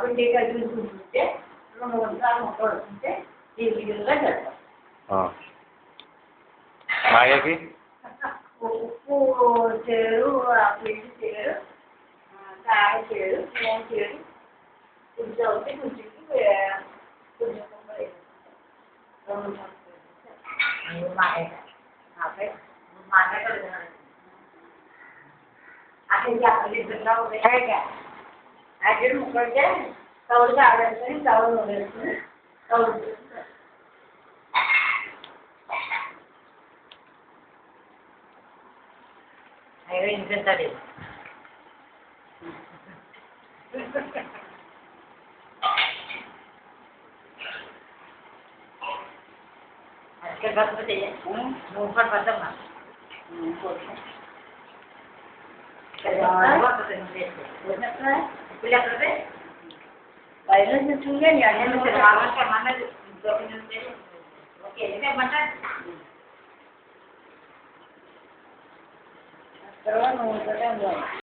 ఉండేగా చూసుకుంటుంటే 2 వందలు పడుతుంటే దీనిగా చేస్తాం మాయకి ఉప్పు చేరు పిండి చేరు కాయ చేరు నేను చేరు కొంచెం అవుతే కొంచెం కొంచెం అక్కడ ముక్కడితే కౌలు కావాలని కౌలు వేసుకుని కౌలు అయ్యో ఇంకెంతది అక్కడ బస్సు మూడు పడతామా బయట చూడండి ఓకే తర్వాత